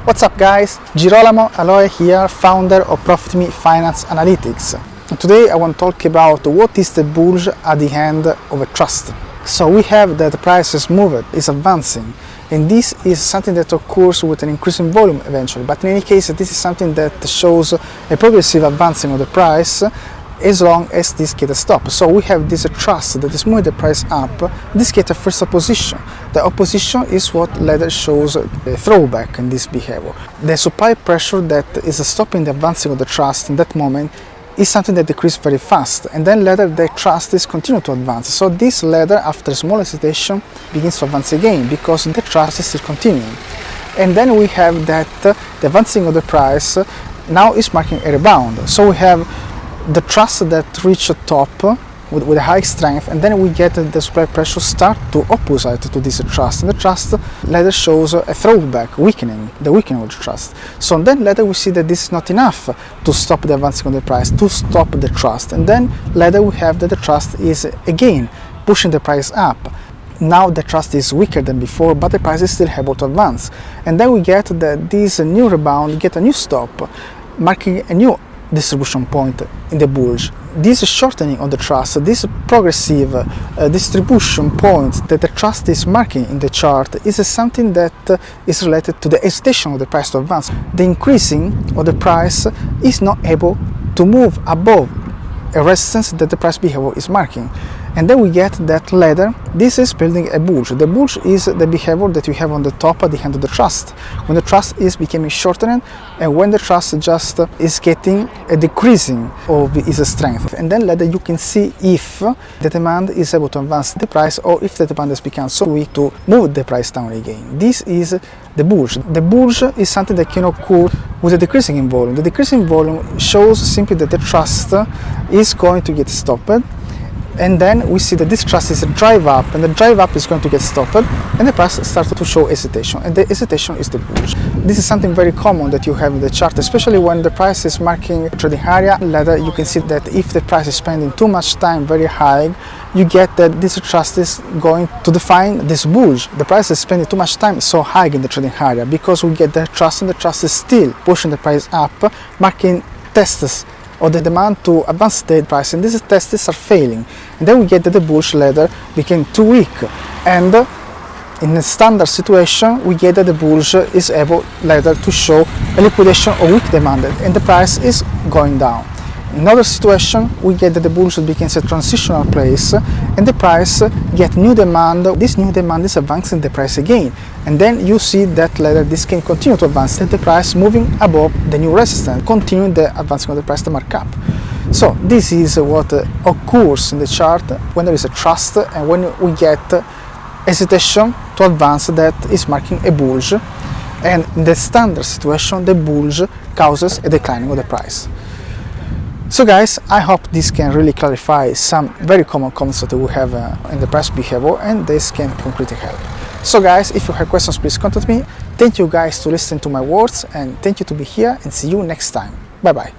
What's up guys, Girolamo Aloe here, founder of Profit Me Finance Analytics. Today I want to talk about what is the bulge at the end of a trust. So we have that the price is moved, is advancing, and this is something that occurs with an increasing volume eventually, but in any case this is something that shows a progressive advancing of the price as long as this gets a stop. So we have this trust that is moving the price up. This gets a first opposition. The opposition is what later shows a throwback in this behavior. The supply pressure that is stopping the advancing of the trust in that moment is something that decreases very fast, and then later the trust is continue to advance. So this later, after a small hesitation, begins to advance again because the trust is still continuing. And then we have that the advancing of the price now is marking a rebound. So we have the trust that reach a top with a high strength, and then we get the supply pressure start to opposite to this trust, and the trust later shows a throwback, weakening, the weakening of the trust. So then later we see that this is not enough to stop the advancing of the price, to stop the trust, and then later we have that the trust is again pushing the price up. Now the trust is weaker than before, but the price is still able to advance, and then we get that this new rebound get a new stop, marking a new distribution point in the bulge. This shortening of the trust, this progressive distribution point that the trust is marking in the chart is something that is related to the hesitation of the price to advance. The increasing of the price is not able to move above a resistance that the price behavior is marking. And then we get that later, this is building a bulge. The bulge is the behavior that you have on the top at the end of the trust, when the trust is becoming shortened and when the trust just is getting a decreasing of its strength. And then later you can see if the demand is able to advance the price or if the demand has become so weak to move the price down again. This is the bulge. The bulge is something that can occur with a decreasing in volume. The decreasing volume shows simply that the trust is going to get stopped, and then we see that this trust is a drive up, and the drive up is going to get stopped, and the price starts to show hesitation, and the hesitation is the bulge. This is something very common that you have in the chart, especially when the price is marking trading area. Later you can see that if the price is spending too much time very high, you get that this trust is going to define this bulge. The price is spending too much time so high in the trading area because we get the trust, and the trust is still pushing the price up, marking tests or the demand to advance the price, and these tests are failing, and then we get that the bulge later became too weak, and in a standard situation we get that the bulge is able later to show a liquidation of weak demand and the price is going down. In another situation we get that the bulge becomes a transitional place and the price get new demand. This new demand is advancing the price again, and then you see that later this can continue to advance, that the price moving above the new resistance, continuing the advancing of the price to mark up. So this is what occurs in the chart when there is a trust and when we get hesitation to advance that is marking a bulge, and in the standard situation the bulge causes a declining of the price. So guys, I hope this can really clarify some very common concepts that we have in the price behavior, and this can concretely help. So guys, if you have questions, please contact me. Thank you guys to listen to my words, and thank you to be here, and see you next time. Bye bye.